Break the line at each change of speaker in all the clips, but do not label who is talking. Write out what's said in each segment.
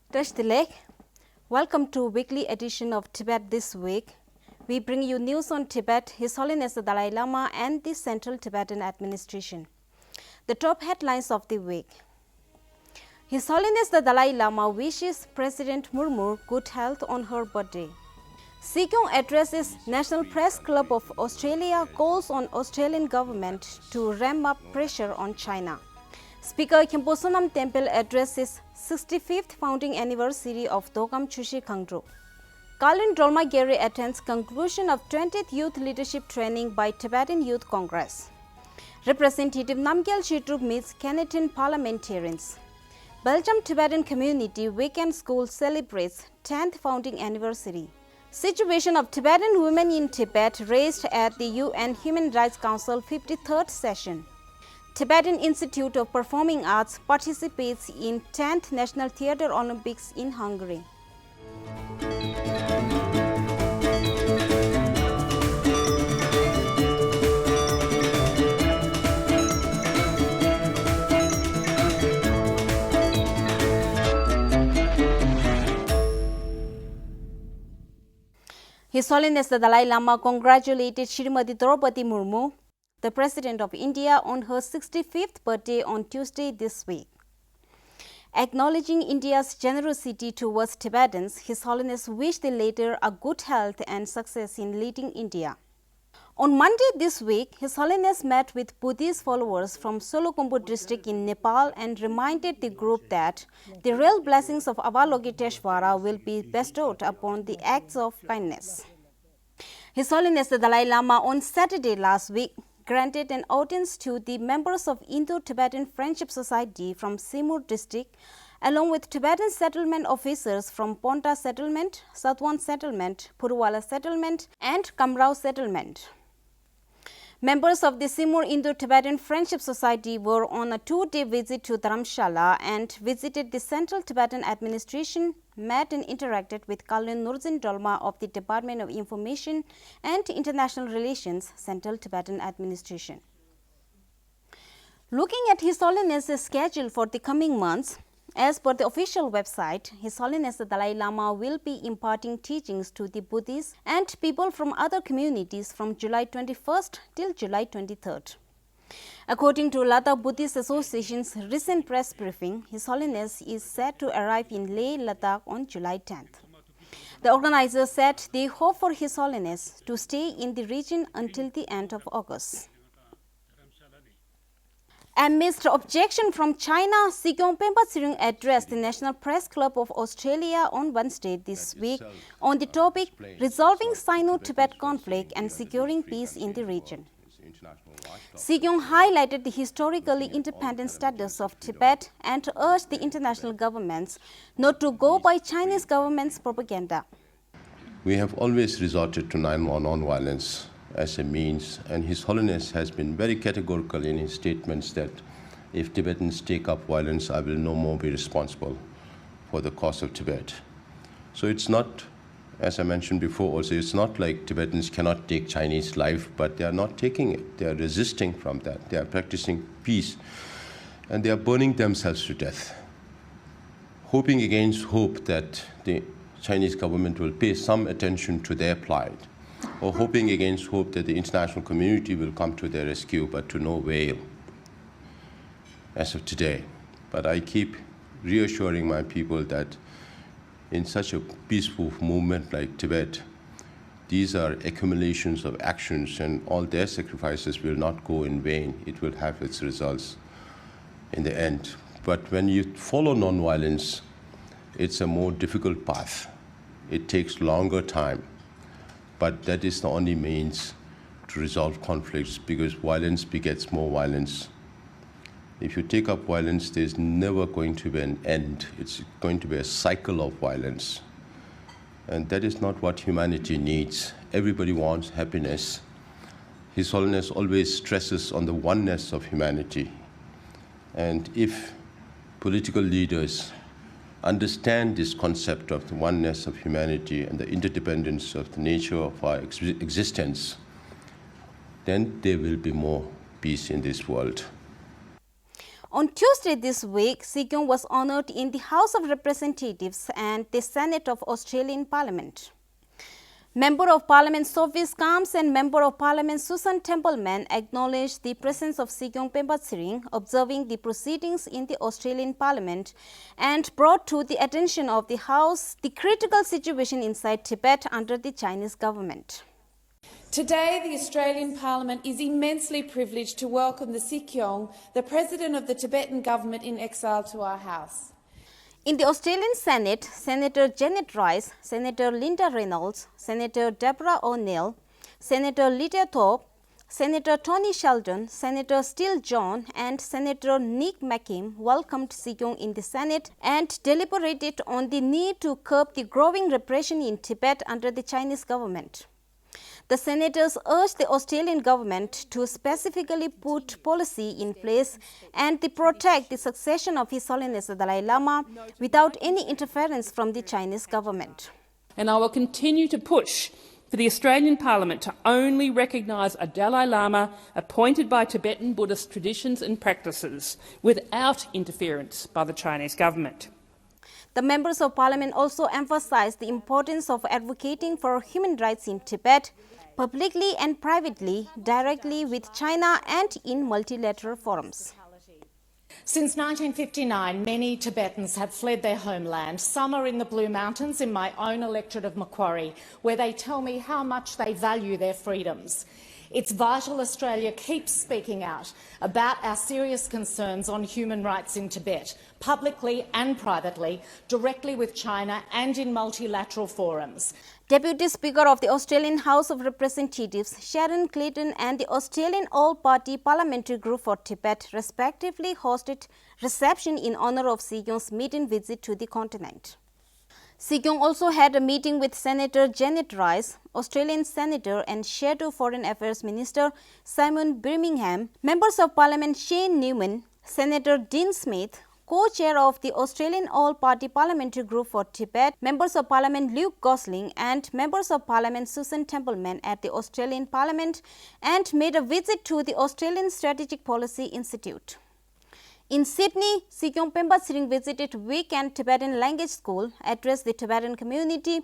Touch the leg. Welcome to weekly edition of Tibet This Week. We bring you news on Tibet, His Holiness the Dalai Lama and the Central Tibetan Administration. The top headlines of the week. His Holiness the Dalai Lama wishes President Murmur good health on her birthday. Sikyong addresses National Press Club of Australia, calls on Australian government to ramp up pressure on China. Speaker Khenpo Sonam Tenphel addresses 65th founding anniversary of Dokham Chushi Gangdruk. Kalon Dolma Gyari attends conclusion of 20th Youth Leadership Training by Tibetan Youth Congress. Representative Namgyal Choedup meets Canadian Parliamentarians. Belgium Tibetan Community Weekend School celebrates 10th founding anniversary. Situation of Tibetan women in Tibet raised at the UN Human Rights Council 53rd session. Tibetan Institute of Performing Arts participates in 10th National Theatre Olympics in Hungary. His Holiness the Dalai Lama congratulated Srimati Draupadi Murmur, the President of India, on her 65th birthday on Tuesday this week. Acknowledging India's generosity towards Tibetans, His Holiness wished the latter a good health and success in leading India. On Monday this week, His Holiness met with Buddhist followers from Solokhombu district in Nepal and reminded the group that the real blessings of Avalokiteshvara will be bestowed upon the acts of kindness. His Holiness the Dalai Lama on Saturday last week granted an audience to the members of Indo-Tibetan Friendship Society from Simur district, along with Tibetan settlement officers from Ponta settlement, Satwan settlement, Purwala settlement, and Kamrao settlement. Members of the Simur Indo-Tibetan Friendship Society were on a 2-day visit to Dharamshala and visited the Central Tibetan Administration, met and interacted with Kalon Dolma of the Department of Information and International Relations, Central Tibetan Administration. Looking at His Holiness's schedule for the coming months, as per the official website, His Holiness the Dalai Lama will be imparting teachings to the Buddhists and people from other communities from July 21st till July 23rd. According to Ladakh Buddhist Association's recent press briefing, His Holiness is set to arrive in Leh, Ladakh on July 10th. The organizers said they hope for His Holiness to stay in the region until the end of August. Amidst objection from China, Sikyong addressed the National Press Club of Australia on Wednesday this week on the topic resolving Sino-Tibet conflict and securing peace in the region. Sikyong highlighted the historically independent status of Tibet and urged the international governments not to go by Chinese government's propaganda.
We have always resorted to non-violence as a means, and His Holiness has been very categorical in his statements that if Tibetans take up violence, I will no more be responsible for the cause of Tibet. So it's not, as I mentioned before also, it's not like Tibetans cannot take Chinese life, but they are not taking it. They are resisting from that. They are practicing peace, and they are burning themselves to death, hoping against hope that the Chinese government will pay some attention to their plight, or hoping against hope that the international community will come to their rescue, but to no avail as of today. But I keep reassuring my people that in such a peaceful movement like Tibet, these are accumulations of actions, and all their sacrifices will not go in vain. It will have its results in the end. But when you follow non-violence, it's a more difficult path. It takes longer time. But that is the only means to resolve conflicts, because violence begets more violence. If you take up violence, there's never going to be an end. It's going to be a cycle of violence. And that is not what humanity needs. Everybody wants happiness. His Holiness always stresses on the oneness of humanity. And if political leaders understand this concept of the oneness of humanity and the interdependence of the nature of our existence, then there will be more peace in this world.
On Tuesday this week, Sikyong was honoured in the House of Representatives and the Senate of Australian Parliament. Member of Parliament Sophie Scams and Member of Parliament Susan Templeman acknowledged the presence of Sikyong Pembatsiring observing the proceedings in the Australian Parliament and brought to the attention of the House the critical situation inside Tibet under the Chinese government.
Today, the Australian Parliament is immensely privileged to welcome the Sikyong, the President of the Tibetan government in exile, to our House.
In the Australian Senate, Senator Janet Rice, Senator Linda Reynolds, Senator Deborah O'Neill, Senator Lydia Thorpe, Senator Tony Sheldon, Senator Steele John and Senator Nick McKim welcomed Sikyong in the Senate and deliberated on the need to curb the growing repression in Tibet under the Chinese government. The senators urged the Australian government to specifically put policy in place and to protect the succession of His Holiness the Dalai Lama without any interference from the Chinese government.
And I will continue to push for the Australian Parliament to only recognise a Dalai Lama appointed by Tibetan Buddhist traditions and practices without interference by the Chinese government.
The members of Parliament also emphasized the importance of advocating for human rights in Tibet, publicly and privately, directly with China and in multilateral forums.
Since 1959, many Tibetans have fled their homeland. Some are in the Blue Mountains in my own electorate of Macquarie, where they tell me how much they value their freedoms. It's vital Australia keeps speaking out about our serious concerns on human rights in Tibet, publicly and privately, directly with China and in multilateral forums.
Deputy Speaker of the Australian House of Representatives, Sharon Clayton, and the Australian All-Party Parliamentary Group for Tibet respectively hosted reception in honour of Sikyong's maiden visit to the continent. Sikyong also had a meeting with Senator Janet Rice, Australian Senator and Shadow Foreign Affairs Minister Simon Birmingham, Members of Parliament Shane Newman, Senator Dean Smith, Co-Chair of the Australian All-Party Parliamentary Group for Tibet, Members of Parliament Luke Gosling and Members of Parliament Susan Templeman at the Australian Parliament and made a visit to the Australian Strategic Policy Institute. In Sydney, Sikyong Pembatsiring visited Weekend Tibetan Language School, addressed the Tibetan community,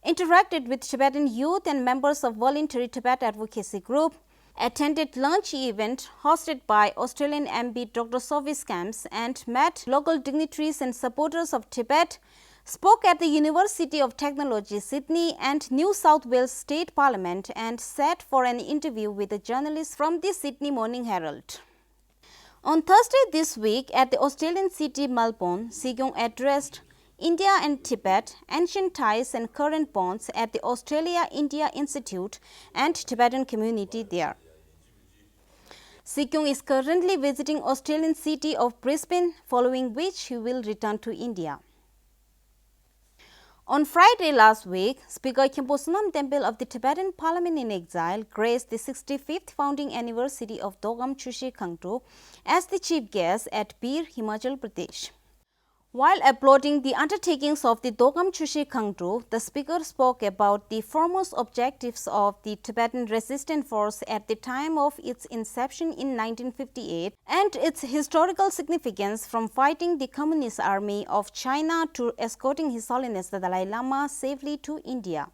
interacted with Tibetan youth and members of Voluntary Tibet Advocacy Group, attended lunch event hosted by Australian MP Dr. Sophie Scams and met local dignitaries and supporters of Tibet, spoke at the University of Technology, Sydney and New South Wales State Parliament and sat for an interview with a journalist from the Sydney Morning Herald. On Thursday this week at the Australian city Melbourne, Sikyong addressed India and Tibet, Ancient Ties and Current Bonds at the Australia-India Institute and Tibetan community there. Sikyong is currently visiting Australian city of Brisbane, following which he will return to India. On Friday last week, Speaker Khenpo Sonam Tenphel of the Tibetan Parliament in Exile graced the 65th founding anniversary of Dokham Chushi Gangdruk as the chief guest at Bir, Himachal Pradesh. While applauding the undertakings of the Dokham Chushi Gangdruk, the speaker spoke about the foremost objectives of the Tibetan Resistance Force at the time of its inception in 1958 and its historical significance from fighting the Communist Army of China to escorting His Holiness the Dalai Lama safely to India.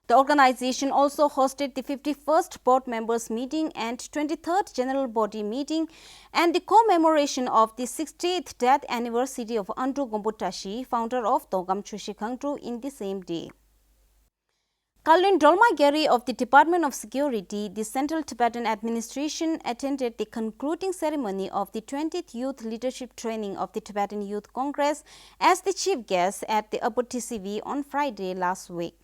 The organization also hosted the 51st board members meeting and 23rd general body meeting and the commemoration of the 60th death anniversary of Andru Gombutashi, founder of Dokham Chushi Gangdruk, in the same day. Kalon Dolma Gyari of the Department of Security, the Central Tibetan Administration, attended the concluding ceremony of the 20th Youth Leadership Training of the Tibetan Youth Congress as the chief guest at the Upper TCV on Friday last week.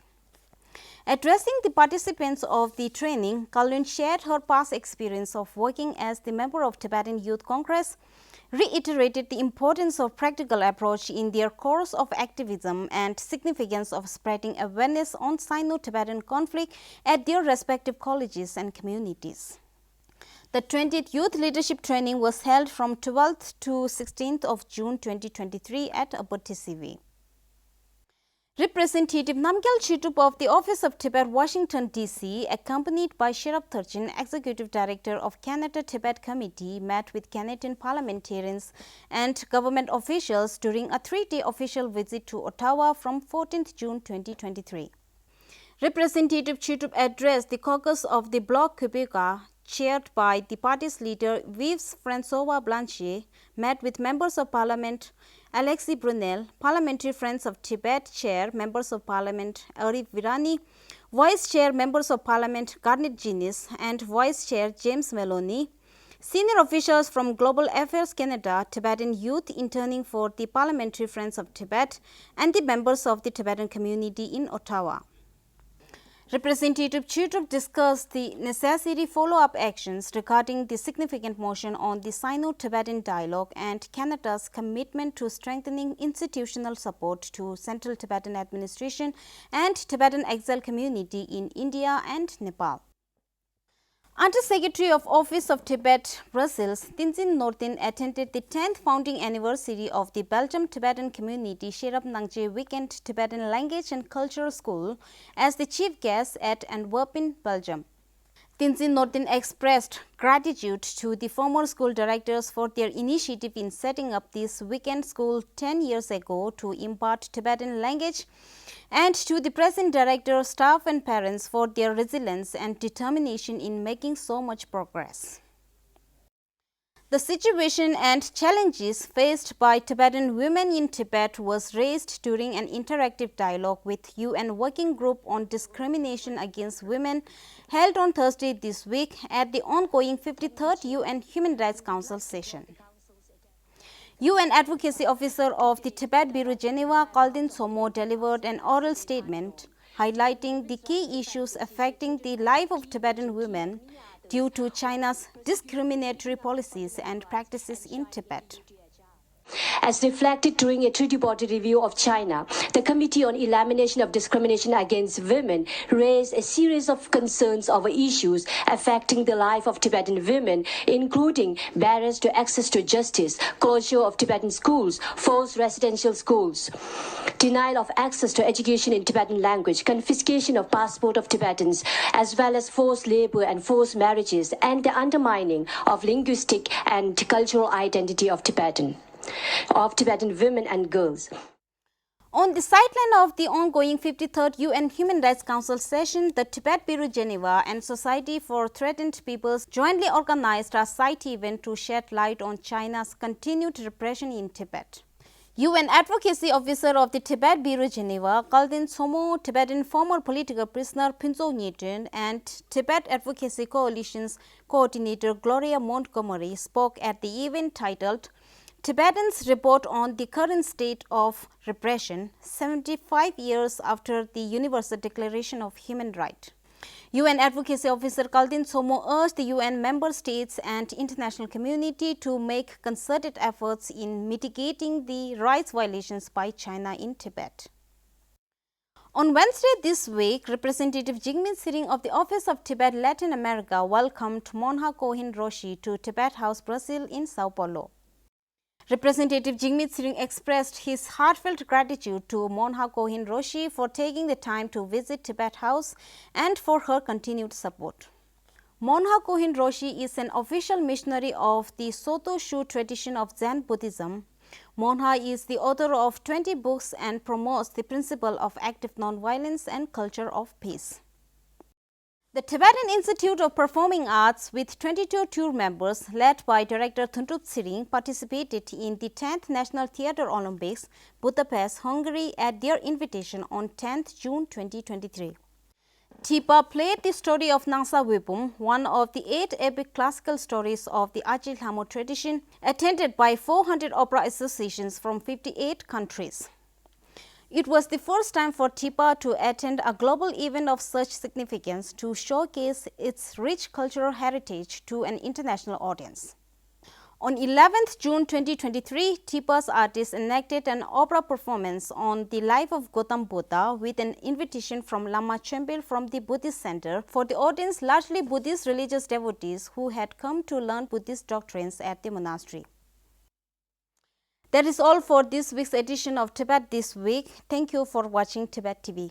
Addressing the participants of the training, Kalon shared her past experience of working as the member of Tibetan Youth Congress, reiterated the importance of practical approach in their course of activism and significance of spreading awareness on Sino-Tibetan conflict at their respective colleges and communities. The 20th Youth Leadership Training was held from 12th to 16th of June 2023 at Upper TCV. Representative Namgyal Choedup of the Office of Tibet, Washington, D.C., accompanied by Sherab Thurchin, Executive Director of Canada-Tibet Committee, met with Canadian parliamentarians and government officials during a three-day official visit to Ottawa from 14th June 2023. Representative Choedup addressed the caucus of the Bloc Québécois, chaired by the party's leader Yves François Blanchet, met with members of parliament Alexis Brunel, Parliamentary Friends of Tibet Chair, Members of Parliament Arif Virani, Vice Chair, Members of Parliament Garnet Guinness and Vice Chair James Maloney, senior officials from Global Affairs Canada, Tibetan youth interning for the Parliamentary Friends of Tibet, and the members of the Tibetan community in Ottawa. Representative Choedup discussed the necessary follow-up actions regarding the significant motion on the Sino-Tibetan dialogue and Canada's commitment to strengthening institutional support to Central Tibetan administration and Tibetan exile community in India and Nepal. Under-Secretary of Office of Tibet, Brussels, Tenzin Nortin attended the 10th founding anniversary of the Belgium Tibetan community Sherab Nangje Weekend Tibetan Language and Cultural School as the chief guest at Antwerpen, Belgium. Tenzin Nortin expressed gratitude to the former school directors for their initiative in setting up this weekend school 10 years ago to impart Tibetan language, and to the present director, staff and parents for their resilience and determination in making so much progress. The situation and challenges faced by Tibetan women in Tibet was raised during an interactive dialogue with UN Working Group on Discrimination Against Women held on Thursday this week at the ongoing 53rd UN Human Rights Council session. UN Advocacy Officer of the Tibet Bureau Geneva, Kaldin Somo, delivered an oral statement highlighting the key issues affecting the life of Tibetan women due to China's discriminatory policies and practices in Tibet.
As reflected during a treaty body review of China, the Committee on Elimination of Discrimination Against Women raised a series of concerns over issues affecting the life of Tibetan women, including barriers to access to justice, closure of Tibetan schools, forced residential schools, denial of access to education in Tibetan language, confiscation of passport of Tibetans, as well as forced labor and forced marriages, and the undermining of linguistic and cultural identity of Tibetan women and girls.
On the sideline of the ongoing 53rd UN Human Rights Council session, the Tibet Bureau Geneva and Society for Threatened Peoples jointly organized a side event to shed light on China's continued repression in Tibet. UN Advocacy Officer of the Tibet Bureau Geneva, Kaldin Somo, Tibetan former political prisoner Pinzo Nyeten, and Tibet Advocacy Coalition's coordinator Gloria Montgomery spoke at the event titled Tibetans Report on the Current State of Repression 75 years after the Universal Declaration of Human Rights. UN Advocacy Officer Kaldin Somo urged the UN member states and international community to make concerted efforts in mitigating the rights violations by China in Tibet. On Wednesday this week, Representative Jigme Sering of the Office of Tibet Latin America welcomed Monha Cohen Roshi to Tibet House, Brazil in Sao Paulo. Representative Jigme Sering expressed his heartfelt gratitude to Monha Cohen Roshi for taking the time to visit Tibet House and for her continued support. Monha Cohen Roshi is an official missionary of the Soto Shu tradition of Zen Buddhism. Monha is the author of 20 books and promotes the principle of active nonviolence and culture of peace. The Tibetan Institute of Performing Arts, with 22 tour members led by director Thuntut Sering, participated in the 10th National Theatre Olympics, Budapest, Hungary, at their invitation on 10th June 2023. Tipa played the story of Nangsa Wipum, one of the 8 epic classical stories of the Achil Hamo tradition, attended by 400 opera associations from 58 countries. It was the first time for Tipa to attend a global event of such significance to showcase its rich cultural heritage to an international audience. On 11th June 2023, Tipa's artists enacted an opera performance on the life of Gautam Buddha with an invitation from Lama Chembel from the Buddhist Center for the audience, largely Buddhist religious devotees who had come to learn Buddhist doctrines at the monastery. That is all for this week's edition of Tibet This Week. Thank you for watching Tibet TV.